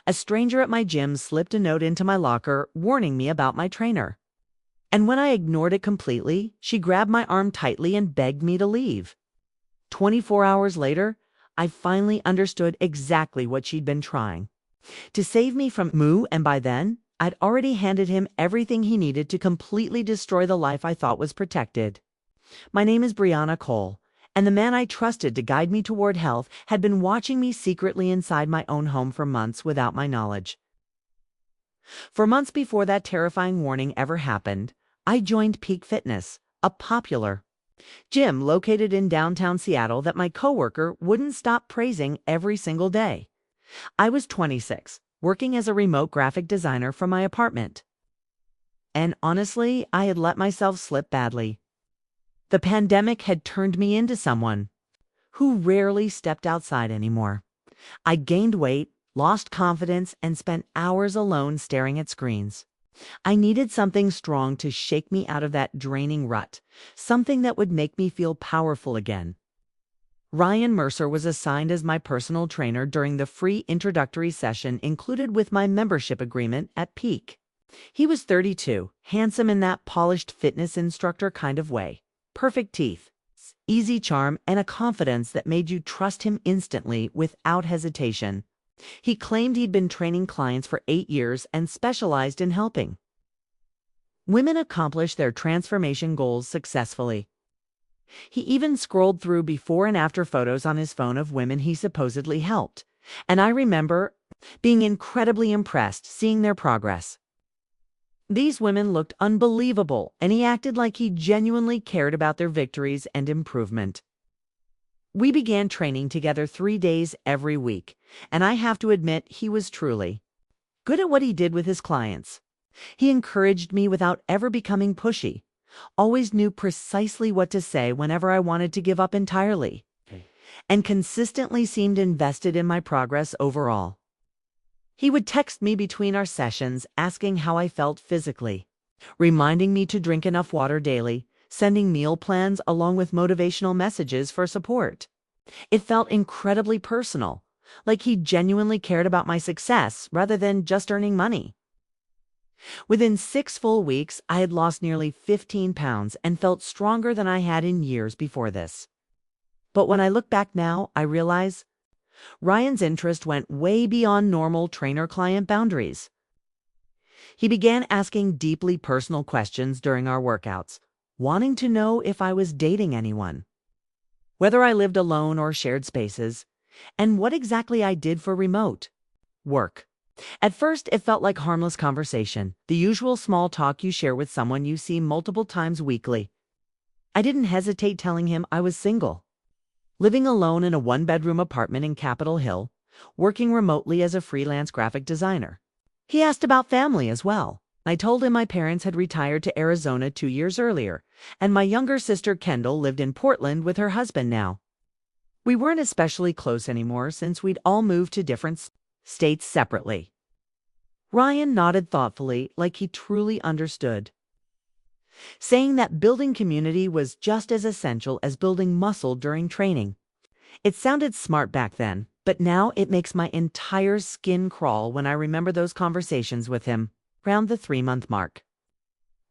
A stranger at my gym slipped a note into my locker warning me about my trainer. And when I ignored it completely, she grabbed my arm tightly and begged me to leave. 24 hours later, I finally understood exactly what she'd been trying to save me from Moo, and by then, I'd already handed him everything he needed to completely destroy the life I thought was protected. My name is Brianna Cole, and the man I trusted to guide me toward health had been watching me secretly inside my own home for months without my knowledge. For months before that terrifying warning ever happened, I joined Peak Fitness, a popular gym located in downtown Seattle that my coworker wouldn't stop praising every single day. I was 26, working as a remote graphic designer from my apartment. And honestly, I had let myself slip badly. The pandemic had turned me into someone who rarely stepped outside anymore. I gained weight, lost confidence, and spent hours alone staring at screens. I needed something strong to shake me out of that draining rut, something that would make me feel powerful again. Ryan Mercer was assigned as my personal trainer during the free introductory session included with my membership agreement at Peak. He was 32, handsome in that polished fitness instructor kind of way. Perfect teeth, easy charm, and a confidence that made you trust him instantly without hesitation. He claimed he'd been training clients for 8 years and specialized in helping women accomplish their transformation goals successfully. He even scrolled through before and after photos on his phone of women he supposedly helped, and I remember being incredibly impressed seeing their progress. These women looked unbelievable, and he acted like he genuinely cared about their victories and improvement. We began training together 3 days every week, and I have to admit he was truly good at what he did with his clients. He encouraged me without ever becoming pushy, always knew precisely what to say whenever I wanted to give up entirely, and consistently seemed invested in my progress overall. He would text me between our sessions asking how I felt physically, reminding me to drink enough water daily, sending meal plans along with motivational messages for support. It felt incredibly personal, like he genuinely cared about my success rather than just earning money. Within 6 full weeks, I had lost nearly 15 pounds and felt stronger than I had in years before this. But when I look back now, I realize Ryan's interest went way beyond normal trainer-client boundaries. He began asking deeply personal questions during our workouts, wanting to know if I was dating anyone, whether I lived alone or shared spaces, and what exactly I did for remote work. At first, it felt like harmless conversation, the usual small talk you share with someone you see multiple times weekly. I didn't hesitate telling him I was single, living alone in a 1-bedroom apartment in Capitol Hill, working remotely as a freelance graphic designer. He asked about family as well. I told him my parents had retired to Arizona 2 years earlier, and my younger sister Kendall lived in Portland with her husband now. We weren't especially close anymore since we'd all moved to different states separately. Ryan nodded thoughtfully, like he truly understood, saying that building community was just as essential as building muscle during training. It sounded smart back then, but now it makes my entire skin crawl when I remember those conversations with him, around the 3-month mark.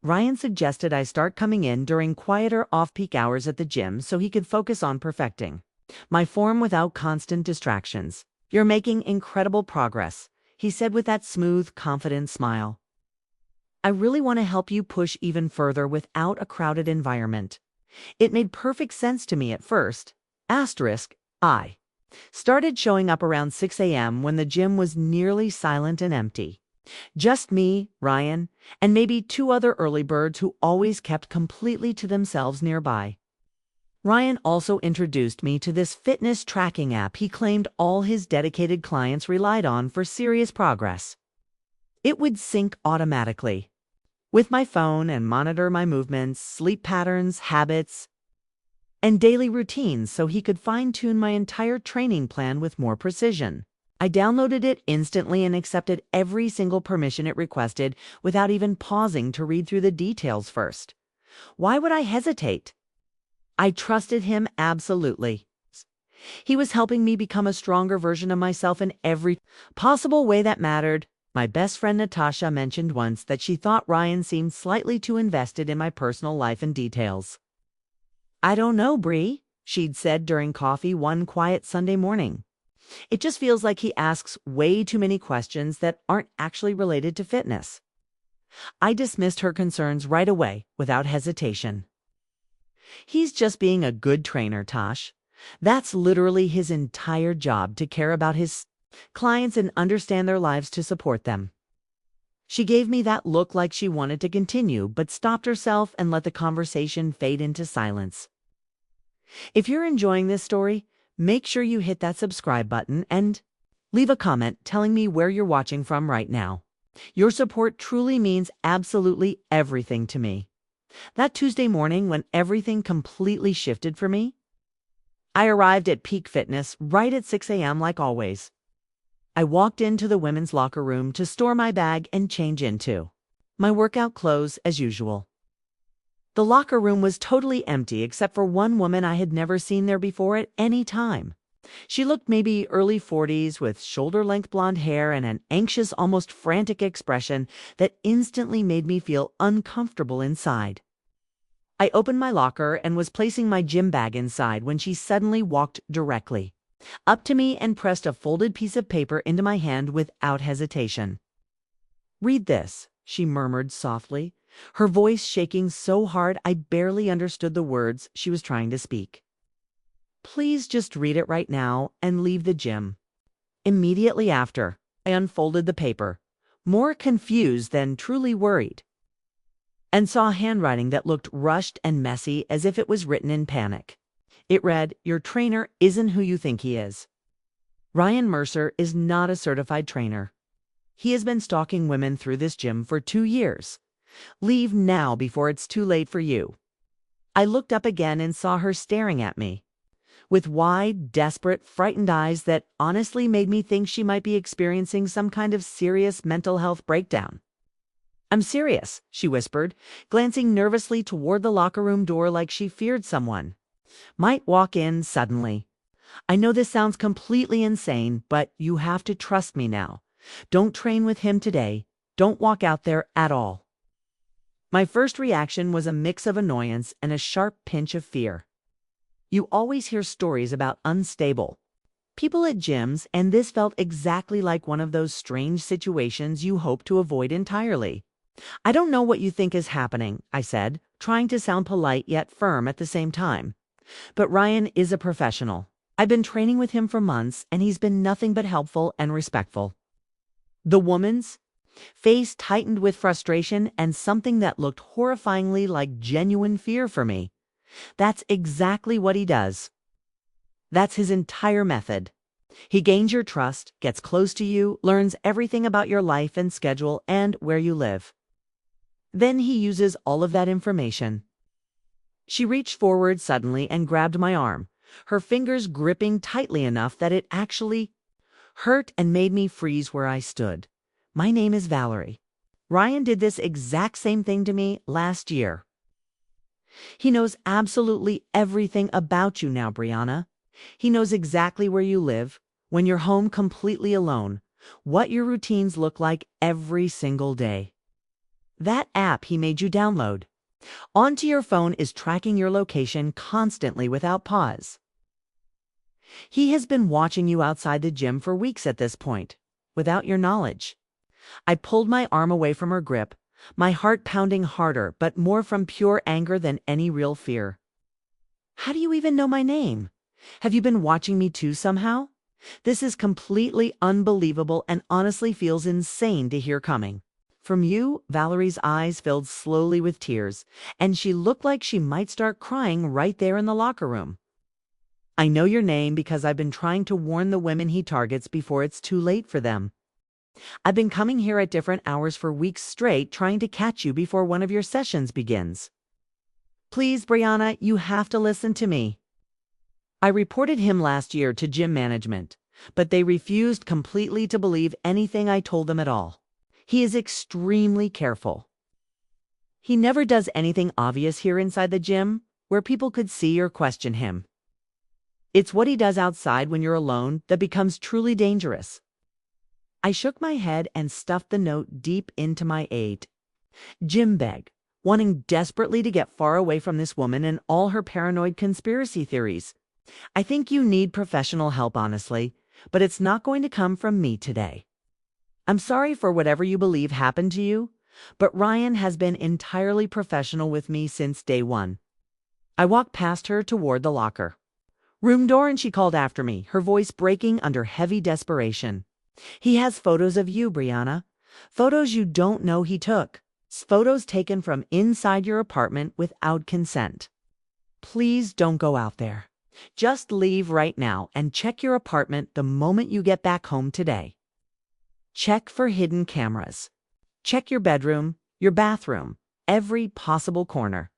Ryan suggested I start coming in during quieter off-peak hours at the gym so he could focus on perfecting my form without constant distractions. "You're making incredible progress," he said with that smooth, confident smile. "I really want to help you push even further without a crowded environment." It made perfect sense to me at first. I started showing up around 6 a.m. when the gym was nearly silent and empty. Just me, Ryan, and maybe 2 other early birds who always kept completely to themselves nearby. Ryan also introduced me to this fitness tracking app he claimed all his dedicated clients relied on for serious progress. It would sync automatically with my phone and monitor my movements, sleep patterns, habits, and daily routines so he could fine-tune my entire training plan with more precision. I downloaded it instantly and accepted every single permission it requested without even pausing to read through the details first. Why would I hesitate? I trusted him absolutely. He was helping me become a stronger version of myself in every possible way that mattered. My best friend Natasha mentioned once that she thought Ryan seemed slightly too invested in my personal life and details. "I don't know, Bree," she'd said during coffee one quiet Sunday morning. "It just feels like he asks way too many questions that aren't actually related to fitness." I dismissed her concerns right away, without hesitation. "He's just being a good trainer, Tosh. That's literally his entire job, to care about his clients and understand their lives to support them." She gave me that look like she wanted to continue, but stopped herself and let the conversation fade into silence. If you're enjoying this story, make sure you hit that subscribe button and leave a comment telling me where you're watching from right now. Your support truly means absolutely everything to me. That Tuesday morning when everything completely shifted for me, I arrived at Peak Fitness right at 6 a.m. like always. I walked into the women's locker room to store my bag and change into my workout clothes as usual. The locker room was totally empty except for one woman I had never seen there before at any time. She looked maybe early 40s with shoulder-length blonde hair and an anxious, almost frantic expression that instantly made me feel uncomfortable inside. I opened my locker and was placing my gym bag inside when she suddenly walked directly up to me and pressed a folded piece of paper into my hand without hesitation. "Read this," she murmured softly, her voice shaking so hard I barely understood the words she was trying to speak. "Please just read it right now and leave the gym." Immediately after, I unfolded the paper, more confused than truly worried, and saw handwriting that looked rushed and messy as if it was written in panic. It read, "Your trainer isn't who you think he is. Ryan Mercer is not a certified trainer. He has been stalking women through this gym for 2 years. Leave now before it's too late for you." I looked up again and saw her staring at me with wide, desperate, frightened eyes that honestly made me think she might be experiencing some kind of serious mental health breakdown. "I'm serious," she whispered, glancing nervously toward the locker room door like she feared someone might walk in suddenly. "I know this sounds completely insane, but you have to trust me now. Don't train with him today. Don't walk out there at all." My first reaction was a mix of annoyance and a sharp pinch of fear. You always hear stories about unstable people at gyms, and this felt exactly like one of those strange situations you hope to avoid entirely. "I don't know what you think is happening," I said, trying to sound polite yet firm at the same time. "But Ryan is a professional. I've been training with him for months, and he's been nothing but helpful and respectful." The woman's face tightened with frustration and something that looked horrifyingly like genuine fear for me. "That's exactly what he does. That's his entire method. He gains your trust, gets close to you, learns everything about your life and schedule and where you live. Then he uses all of that information." She reached forward suddenly and grabbed my arm, her fingers gripping tightly enough that it actually hurt and made me freeze where I stood. "My name is Valerie. Ryan did this exact same thing to me last year. He knows absolutely everything about you now, Brianna. He knows exactly where you live, when you're home completely alone, what your routines look like every single day. That app he made you download onto your phone is tracking your location constantly without pause. He has been watching you outside the gym for weeks at this point, without your knowledge." I pulled my arm away from her grip, my heart pounding harder, but more from pure anger than any real fear. "How do you even know my name? Have you been watching me too somehow? This is completely unbelievable and honestly feels insane to hear coming from you." Valerie's eyes filled slowly with tears, and she looked like she might start crying right there in the locker room. "I know your name because I've been trying to warn the women he targets before it's too late for them. I've been coming here at different hours for weeks straight trying to catch you before one of your sessions begins. Please, Brianna, you have to listen to me." I reported him last year to gym management, but they refused completely to believe anything I told them at all. He is extremely careful. He never does anything obvious here inside the gym where people could see or question him. It's what he does outside when you're alone that becomes truly dangerous. I shook my head and stuffed the note deep into my gym bag, wanting desperately to get far away from this woman and all her paranoid conspiracy theories. I think you need professional help, honestly, but it's not going to come from me today. I'm sorry for whatever you believe happened to you, but Ryan has been entirely professional with me since day one. I walked past her toward the locker. Room door, and she called after me, her voice breaking under heavy desperation. He has photos of you, Brianna. Photos you don't know he took. Photos taken from inside your apartment without consent. Please don't go out there. Just leave right now and check your apartment the moment you get back home today. Check for hidden cameras. Check your bedroom, your bathroom, every possible corner.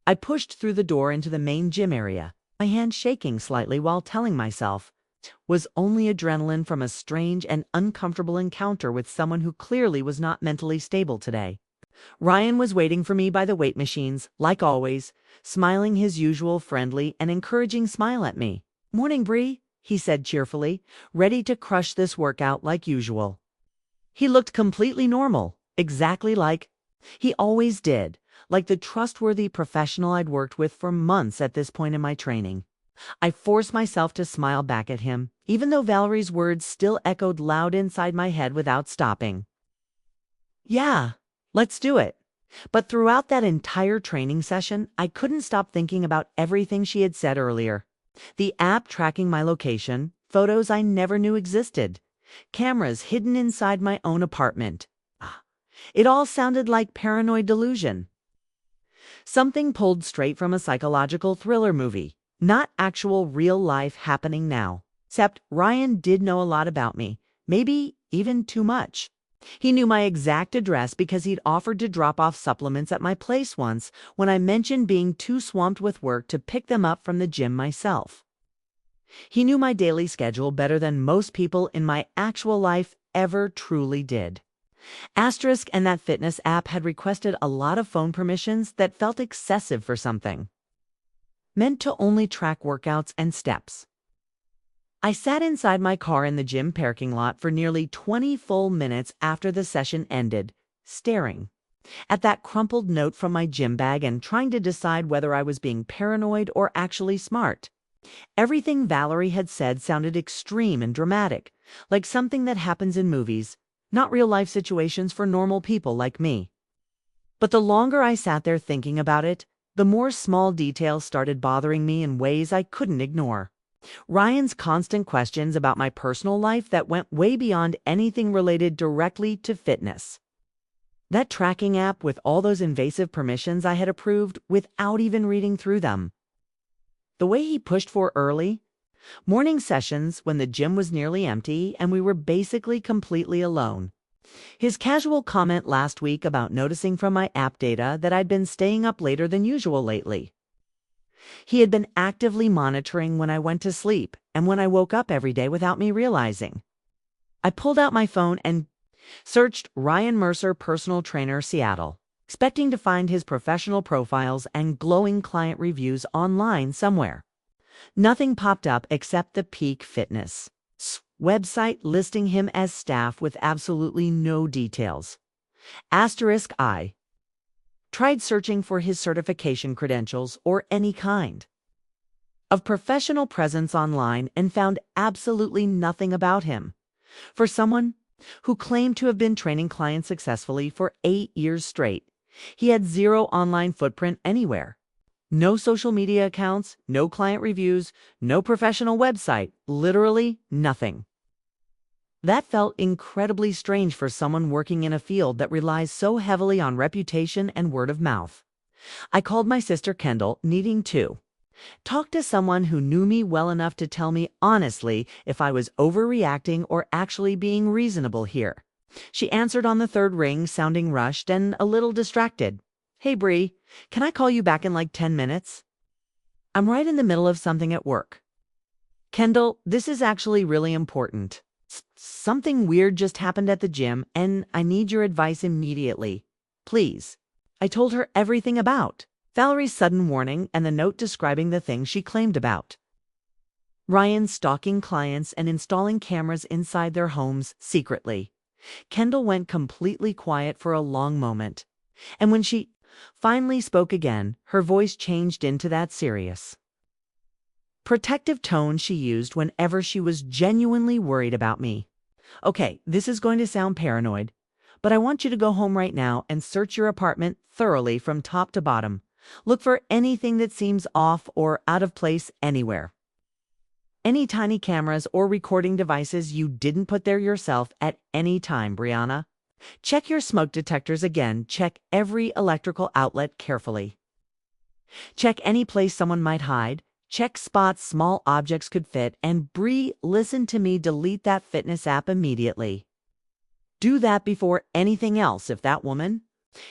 I pushed through the door into the main gym area, my hand shaking slightly while telling myself it was only adrenaline from a strange and uncomfortable encounter with someone who clearly was not mentally stable today. Ryan was waiting for me by the weight machines, like always, smiling his usual friendly and encouraging smile at me. "Morning, Bree," he said cheerfully, ready to crush this workout like usual. He looked completely normal, exactly like he always did, like the trustworthy professional I'd worked with for months at this point in my training. I forced myself to smile back at him, even though Valerie's words still echoed loud inside my head without stopping. "Yeah, let's do it." But throughout that entire training session, I couldn't stop thinking about everything she had said earlier. The app tracking my location, photos I never knew existed, cameras hidden inside my own apartment. It all sounded like paranoid delusion. Something pulled straight from a psychological thriller movie, not actual real life happening now. Except Ryan did know a lot about me, maybe even too much. He knew my exact address because he'd offered to drop off supplements at my place once when I mentioned being too swamped with work to pick them up from the gym myself. He knew my daily schedule better than most people in my actual life ever truly did. Asterisk and that fitness app had requested a lot of phone permissions that felt excessive for something meant to only track workouts and steps. I sat inside my car in the gym parking lot for nearly 20 full minutes after the session ended, staring at that crumpled note from my gym bag and trying to decide whether I was being paranoid or actually smart. Everything Valerie had said sounded extreme and dramatic, like something that happens in movies, not real-life situations for normal people like me. But the longer I sat there thinking about it, the more small details started bothering me in ways I couldn't ignore. Ryan's constant questions about my personal life that went way beyond anything related directly to fitness. That tracking app with all those invasive permissions I had approved without even reading through them. The way he pushed for early morning sessions when the gym was nearly empty and we were basically completely alone. His casual comment last week about noticing from my app data that I'd been staying up later than usual lately. He had been actively monitoring when I went to sleep and when I woke up every day without me realizing. I pulled out my phone and searched Ryan Mercer, personal trainer, Seattle, expecting to find his professional profiles and glowing client reviews online somewhere. Nothing popped up except the Peak Fitness website listing him as staff with absolutely no details. Asterisk I tried searching for his certification credentials or any kind of professional presence online and found absolutely nothing about him. For someone who claimed to have been training clients successfully for 8 years straight, he had zero online footprint anywhere. No social media accounts, no client reviews, no professional website, literally nothing. That felt incredibly strange for someone working in a field that relies so heavily on reputation and word of mouth. I called my sister Kendall, needing to talk to someone who knew me well enough to tell me honestly if I was overreacting or actually being reasonable here. She answered on the third ring, sounding rushed and a little distracted. "Hey, Bree, can I call you back in like 10 minutes? I'm right in the middle of something at work." "Kendall, this is actually really important. Something weird just happened at the gym, and I need your advice immediately. Please." I told her everything about Valerie's sudden warning and the note describing the thing she claimed about Ryan stalking clients and installing cameras inside their homes secretly. Kendall went completely quiet for a long moment. And when she finally spoke again, her voice changed into that serious, protective tone she used whenever she was genuinely worried about me. Okay, this is going to sound paranoid, but I want you to go home right now and search your apartment thoroughly from top to bottom. Look for anything that seems off or out of place anywhere. Any tiny cameras or recording devices you didn't put there yourself at any time, Brianna. Check your smoke detectors again. Check every electrical outlet carefully. Check any place someone might hide. Check spots small objects could fit. And Bree, listen to me, delete that fitness app immediately. Do that before anything else. If that woman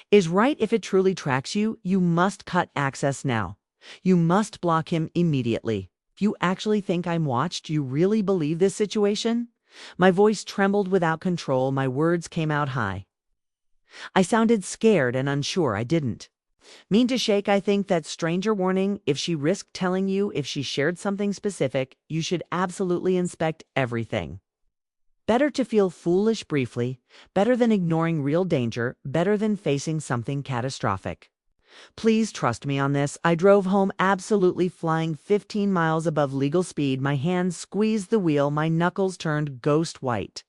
is right, if it truly tracks you, you must cut access now. You must block him immediately. You actually think I'm watched? You really believe this situation? My voice trembled without control. My words came out high. I sounded scared and unsure. I didn't mean to shake. I think that stranger warning, if she risked telling you, if she shared something specific, you should absolutely inspect everything. Better to feel foolish briefly, better than ignoring real danger, better than facing something catastrophic. Please trust me on this. I drove home absolutely flying 15 miles above legal speed. My hands squeezed the wheel. My knuckles turned ghost white.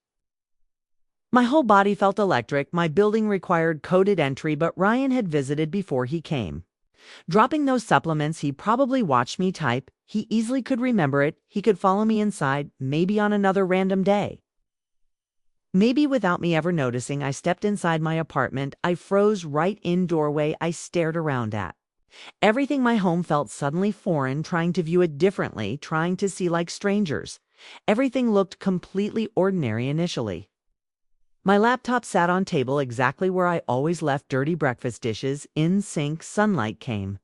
My whole body felt electric. My building required coded entry, but Ryan had visited before he came. Dropping those supplements, he probably watched me type. He easily could remember it. He could follow me inside, maybe on another random day. Maybe without me ever noticing, I stepped inside my apartment. I froze right in doorway. I stared around at everything. My home felt suddenly foreign, trying to view it differently, trying to see like strangers. Everything looked completely ordinary initially. My laptop sat on table exactly where I always left dirty breakfast dishes. In sink, sunlight came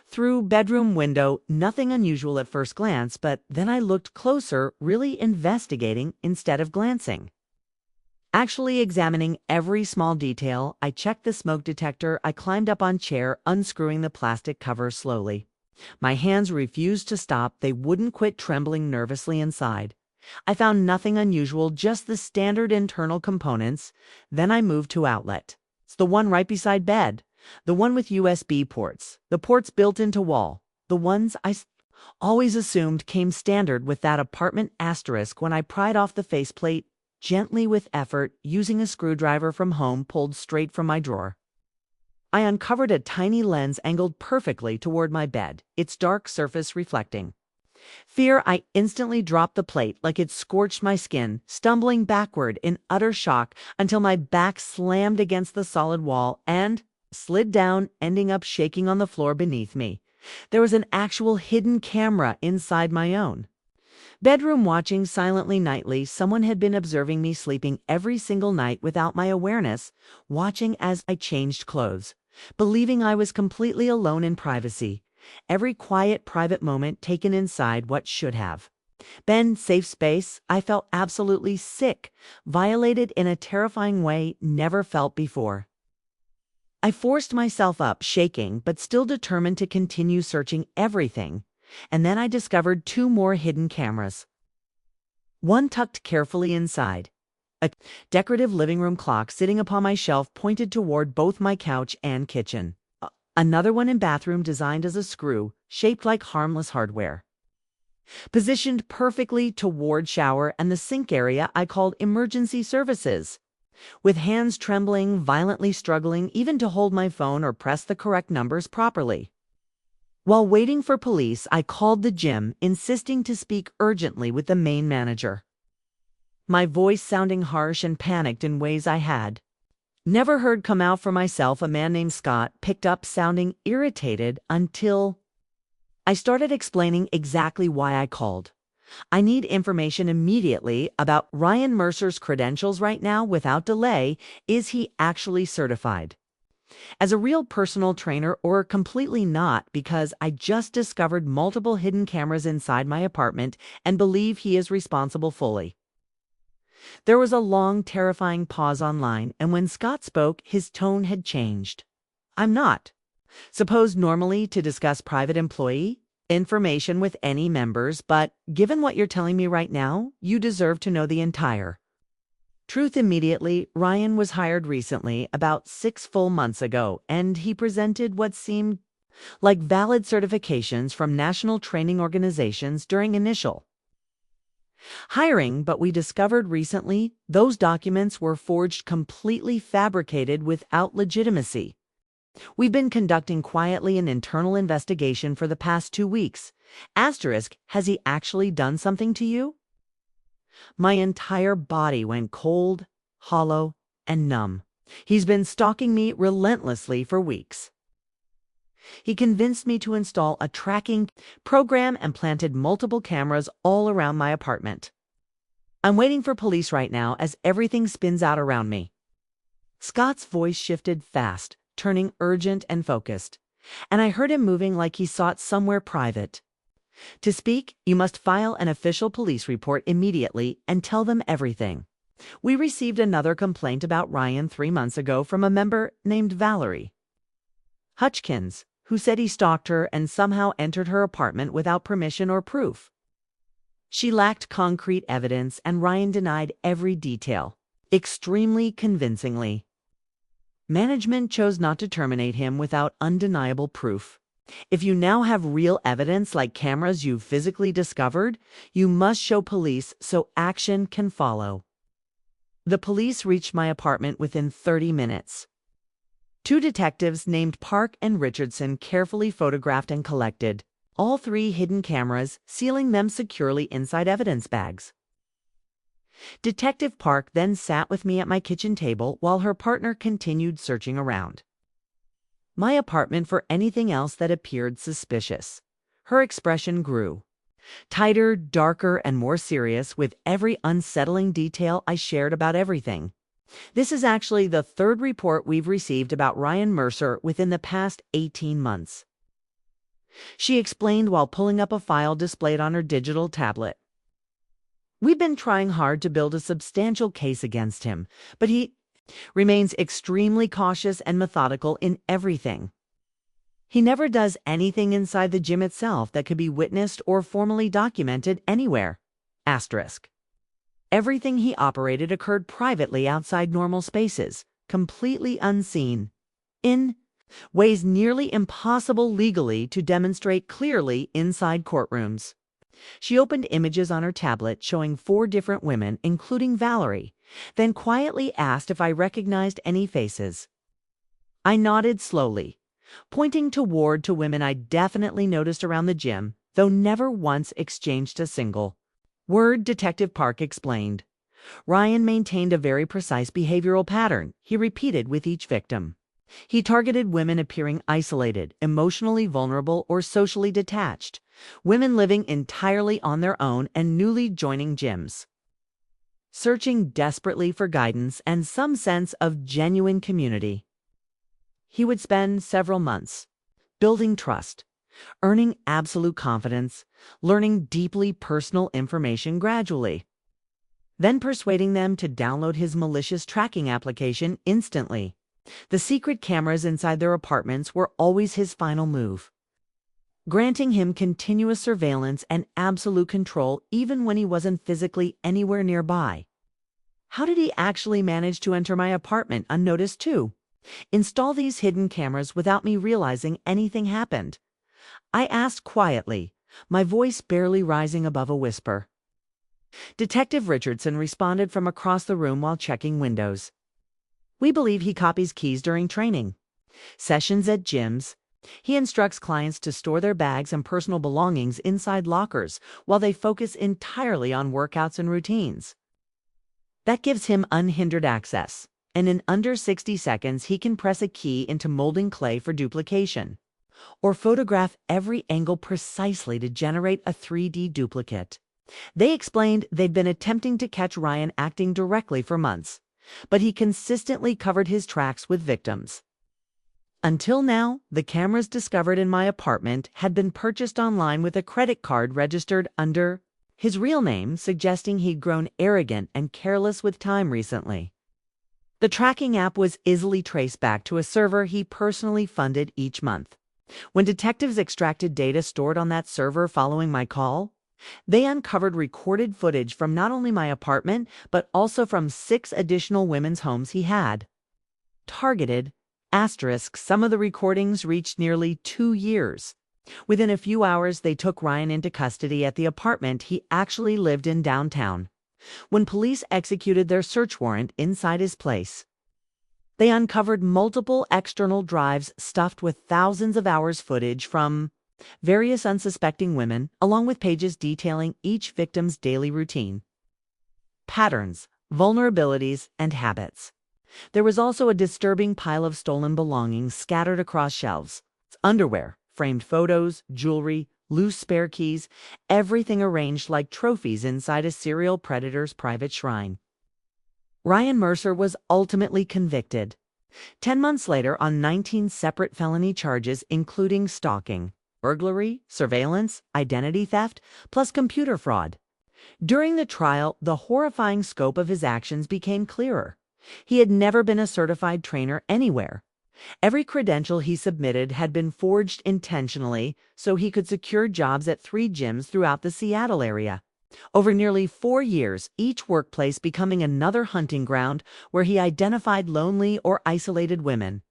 through bedroom window. Nothing unusual at first glance, but then I looked closer, really investigating instead of glancing. Actually examining every small detail. I checked the smoke detector. I climbed up on chair, unscrewing the plastic cover slowly. My hands refused to stop. They wouldn't quit trembling nervously inside. I found nothing unusual, just the standard internal components. Then I moved to outlet. It's the one right beside bed. The one with USB ports. The ports built into wall. The ones I always assumed came standard with that apartment asterisk. When I pried off the faceplate, gently with effort, using a screwdriver from home pulled straight from my drawer, I uncovered a tiny lens angled perfectly toward my bed, its dark surface reflecting fear. I instantly dropped the plate like it scorched my skin, stumbling backward in utter shock until my back slammed against the solid wall and slid down, ending up shaking on the floor beneath me. There was an actual hidden camera inside my own bedroom, watching silently nightly. Someone had been observing me sleeping every single night without my awareness, watching as I changed clothes, believing I was completely alone in privacy. Every quiet, private moment taken inside what should have been safe space. I felt absolutely sick, violated in a terrifying way never felt before. I forced myself up, shaking, but still determined to continue searching everything. And then I discovered two more hidden cameras. One tucked carefully inside a decorative living room clock sitting upon my shelf, pointed toward both my couch and kitchen. Another one in bathroom, designed as a screw, shaped like harmless hardware, positioned perfectly toward shower and the sink area I called emergency services. With hands trembling, violently struggling even to hold my phone or press the correct numbers properly. While waiting for police, I called the gym, insisting to speak urgently with the main manager. My voice sounding harsh and panicked in ways I had never heard come out for myself. A man named Scott picked up, sounding irritated, until I started explaining exactly why I called. I need information immediately about Ryan Mercer's credentials right now, without delay. Is he actually certified as a real personal trainer or completely not? Because I just discovered multiple hidden cameras inside my apartment and believe he is responsible fully. There was a long, terrifying pause online, and when Scott spoke, his tone had changed. I'm not supposed normally to discuss private employee information with any members, but given what you're telling me right now, you deserve to know the entire truth immediately. Ryan was hired recently, about 6 full months ago, and he presented what seemed like valid certifications from national training organizations during initial hiring, but we discovered recently those documents were forged, completely fabricated without legitimacy. We've been conducting quietly an internal investigation for the past 2 weeks. Asterisk, has he actually done something to you? My entire body went cold, hollow, and numb. He's been stalking me relentlessly for weeks. He convinced me to install a tracking program and planted multiple cameras all around my apartment. I'm waiting for police right now as everything spins out around me. Scott's voice shifted fast, turning urgent and focused, and I heard him moving like he sought somewhere private. To speak, you must file an official police report immediately and tell them everything. We received another complaint about Ryan 3 months ago from a member named Valerie Hutchkins, who said he stalked her and somehow entered her apartment without permission or proof. She lacked concrete evidence, and Ryan denied every detail, extremely convincingly. Management chose not to terminate him without undeniable proof. If you now have real evidence like cameras you've physically discovered, you must show police so action can follow. The police reached my apartment within 30 minutes. 2 detectives named Park and Richardson carefully photographed and collected all 3 hidden cameras, sealing them securely inside evidence bags. Detective Park then sat with me at my kitchen table while her partner continued searching around my apartment for anything else that appeared suspicious. Her expression grew tighter, darker, and more serious with every unsettling detail I shared about everything. This is actually the 3rd report we've received about Ryan Mercer within the past 18 months. She explained while pulling up a file displayed on her digital tablet. We've been trying hard to build a substantial case against him, but he remains extremely cautious and methodical in everything. He never does anything inside the gym itself that could be witnessed or formally documented anywhere. Asterisk. Everything he operated occurred privately outside normal spaces, completely unseen, in ways nearly impossible legally to demonstrate clearly inside courtrooms. She opened images on her tablet showing 4 different women, including Valerie, then quietly asked if I recognized any faces. I nodded slowly, pointing toward women I definitely noticed around the gym, though never once exchanged a single word. Detective Park explained. Ryan maintained a very precise behavioral pattern he repeated with each victim. He targeted women appearing isolated, emotionally vulnerable, or socially detached, women living entirely on their own and newly joining gyms, searching desperately for guidance and some sense of genuine community. He would spend several months building trust, earning absolute confidence, learning deeply personal information gradually, then persuading them to download his malicious tracking application instantly. The secret cameras inside their apartments were always his final move, granting him continuous surveillance and absolute control even when he wasn't physically anywhere nearby. How did he actually manage to enter my apartment unnoticed too? Install these hidden cameras without me realizing anything happened? I asked quietly, my voice barely rising above a whisper. Detective Richardson responded from across the room while checking windows. We believe he copies keys during training sessions at gyms. He instructs clients to store their bags and personal belongings inside lockers while they focus entirely on workouts and routines. That gives him unhindered access, and in under 60 seconds he can press a key into molding clay for duplication, or photograph every angle precisely to generate a 3D duplicate. They explained they'd been attempting to catch Ryan acting directly for months, but he consistently covered his tracks with victims. Until now, the cameras discovered in my apartment had been purchased online with a credit card registered under his real name, suggesting he'd grown arrogant and careless with time recently. The tracking app was easily traced back to a server he personally funded each month. When detectives extracted data stored on that server following my call, they uncovered recorded footage from not only my apartment, but also from 6 additional women's homes he had. Targeted, asterisk, some of the recordings reached nearly 2 years. Within a few hours, they took Ryan into custody at the apartment he actually lived in downtown. When police executed their search warrant inside his place, they uncovered multiple external drives stuffed with thousands of hours footage from various unsuspecting women, along with pages detailing each victim's daily routine, patterns, vulnerabilities, and habits. There was also a disturbing pile of stolen belongings scattered across shelves. Underwear, framed photos, jewelry, loose spare keys, everything arranged like trophies inside a serial predator's private shrine. Ryan Mercer was ultimately convicted 10 months later on 19 separate felony charges, including stalking, burglary, surveillance, identity theft, plus computer fraud. During the trial, the horrifying scope of his actions became clearer. He had never been a certified trainer anywhere. Every credential he submitted had been forged intentionally so he could secure jobs at 3 gyms throughout the Seattle area. Over nearly 4 years, each workplace becoming another hunting ground where he identified lonely or isolated women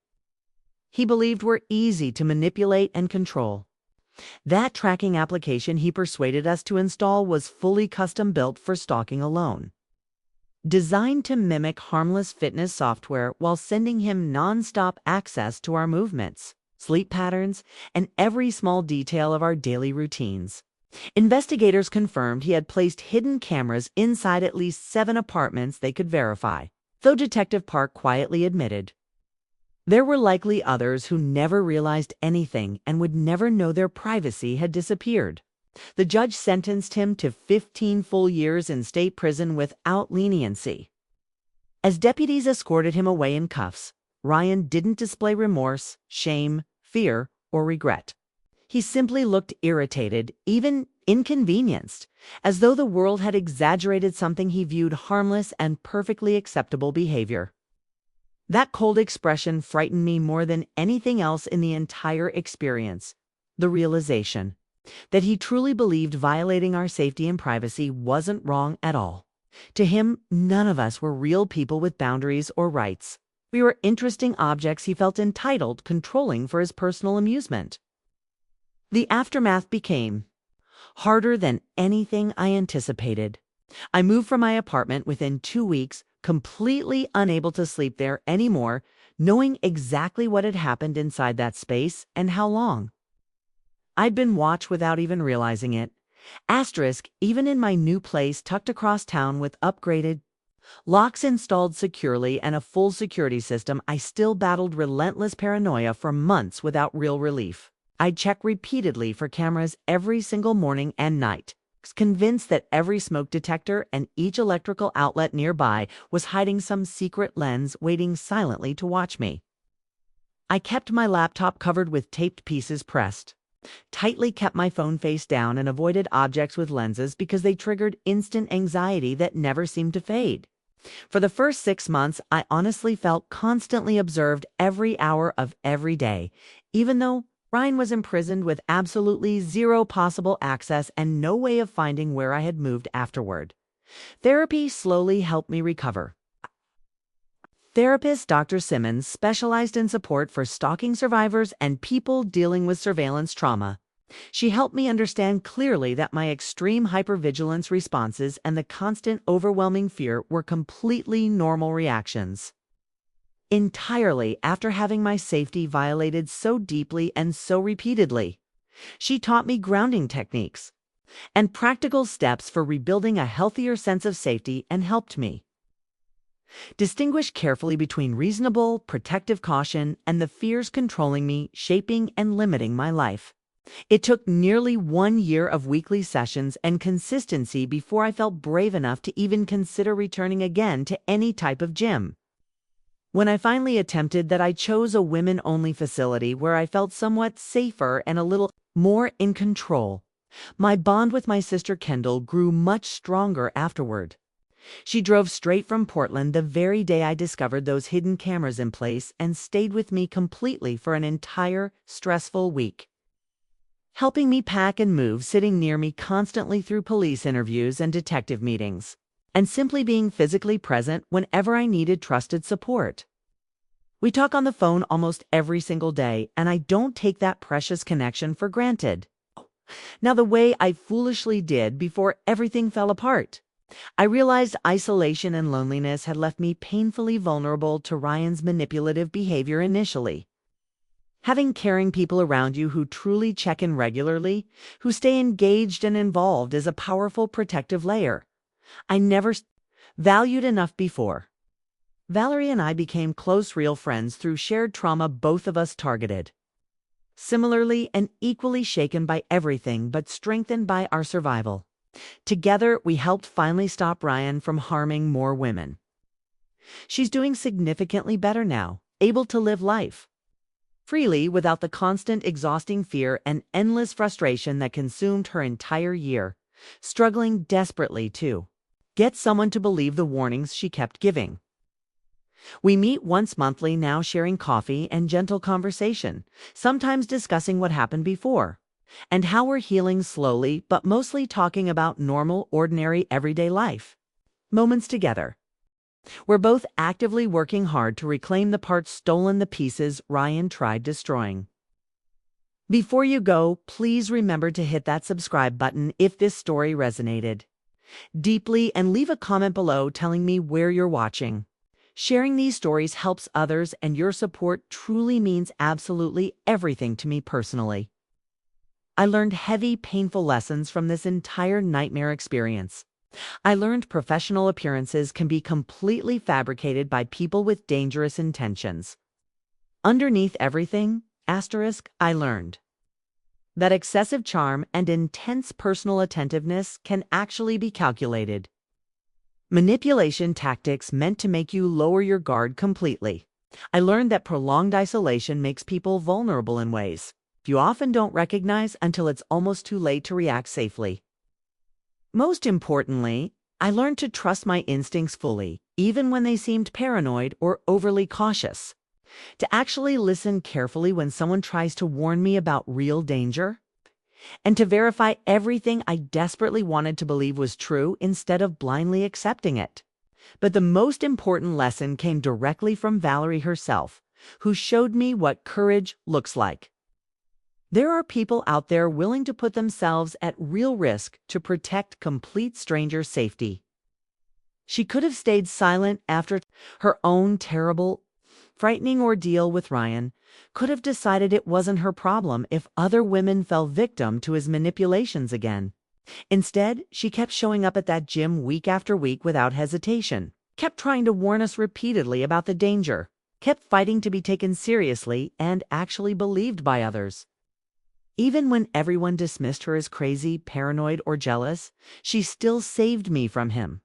he believed were easy to manipulate and control. That tracking application he persuaded us to install was fully custom-built for stalking alone. Designed to mimic harmless fitness software while sending him non-stop access to our movements, sleep patterns, and every small detail of our daily routines. Investigators confirmed he had placed hidden cameras inside at least 7 apartments they could verify, though Detective Park quietly admitted there were likely others who never realized anything and would never know their privacy had disappeared. The judge sentenced him to 15 full years in state prison without leniency. As deputies escorted him away in cuffs, Ryan didn't display remorse, shame, fear, or regret. He simply looked irritated, even inconvenienced, as though the world had exaggerated something he viewed harmless and perfectly acceptable behavior. That cold expression frightened me more than anything else in the entire experience. The realization that he truly believed violating our safety and privacy wasn't wrong at all. To him, none of us were real people with boundaries or rights. We were interesting objects he felt entitled controlling for his personal amusement. The aftermath became harder than anything I anticipated. I moved from my apartment within 2 weeks, completely unable to sleep there anymore, knowing exactly what had happened inside that space and how long. I'd been watched without even realizing it. Asterisk, even in my new place tucked across town with upgraded locks installed securely and a full security system, I still battled relentless paranoia for months without real relief. I'd check repeatedly for cameras every single morning and night, convinced that every smoke detector and each electrical outlet nearby was hiding some secret lens waiting silently to watch me. I kept my laptop covered with taped pieces pressed, tightly kept my phone face down, and avoided objects with lenses because they triggered instant anxiety that never seemed to fade. For the first 6 months, I honestly felt constantly observed every hour of every day, even though Ryan was imprisoned with absolutely zero possible access and no way of finding where I had moved afterward. Therapy slowly helped me recover. Therapist Dr. Simmons specialized in support for stalking survivors and people dealing with surveillance trauma. She helped me understand clearly that my extreme hypervigilance responses and the constant overwhelming fear were completely normal reactions. Entirely after having my safety violated so deeply and so repeatedly. She taught me grounding techniques and practical steps for rebuilding a healthier sense of safety and helped me distinguish carefully between reasonable, protective caution and the fears controlling me, shaping and limiting my life. It took nearly 1 year of weekly sessions and consistency before I felt brave enough to even consider returning again to any type of gym. When I finally attempted that, I chose a women-only facility where I felt somewhat safer and a little more in control. My bond with my sister Kendall grew much stronger afterward. She drove straight from Portland the very day I discovered those hidden cameras in place and stayed with me completely for an entire stressful week, helping me pack and move, sitting near me constantly through police interviews and detective meetings, and simply being physically present whenever I needed trusted support. We talk on the phone almost every single day, and I don't take that precious connection for granted. Now, the way I foolishly did before everything fell apart. I realized isolation and loneliness had left me painfully vulnerable to Ryan's manipulative behavior initially. Having caring people around you who truly check in regularly, who stay engaged and involved, is a powerful protective layer I never valued enough before. Valerie and I became close, real friends through shared trauma both of us targeted. Similarly and equally shaken by everything but strengthened by our survival. Together, we helped finally stop Ryan from harming more women. She's doing significantly better now, able to live life freely without the constant, exhausting fear and endless frustration that consumed her entire year, struggling desperately to get someone to believe the warnings she kept giving. We meet once monthly now, sharing coffee and gentle conversation, sometimes discussing what happened before and how we're healing slowly, but mostly talking about normal, ordinary, everyday life moments together. We're both actively working hard to reclaim the parts stolen, the pieces Ryan tried destroying. Before you go, please remember to hit that subscribe button if this story resonated deeply, and leave a comment below telling me where you're watching. Sharing these stories helps others, and your support truly means absolutely everything to me personally. I learned heavy, painful lessons from this entire nightmare experience. I learned professional appearances can be completely fabricated by people with dangerous intentions. Underneath everything, I learned that excessive charm and intense personal attentiveness can actually be calculated. Manipulation tactics meant to make you lower your guard completely. I learned that prolonged isolation makes people vulnerable in ways you often don't recognize until it's almost too late to react safely. Most importantly, I learned to trust my instincts fully, even when they seemed paranoid or overly cautious. To actually listen carefully when someone tries to warn me about real danger, and to verify everything I desperately wanted to believe was true instead of blindly accepting it. But the most important lesson came directly from Valerie herself, who showed me what courage looks like. There are people out there willing to put themselves at real risk to protect complete strangers' safety. She could have stayed silent after her own terrible, frightening ordeal with Ryan, could have decided it wasn't her problem if other women fell victim to his manipulations again. Instead, she kept showing up at that gym week after week without hesitation, kept trying to warn us repeatedly about the danger, kept fighting to be taken seriously and actually believed by others. Even when everyone dismissed her as crazy, paranoid, or jealous, she still saved me from him.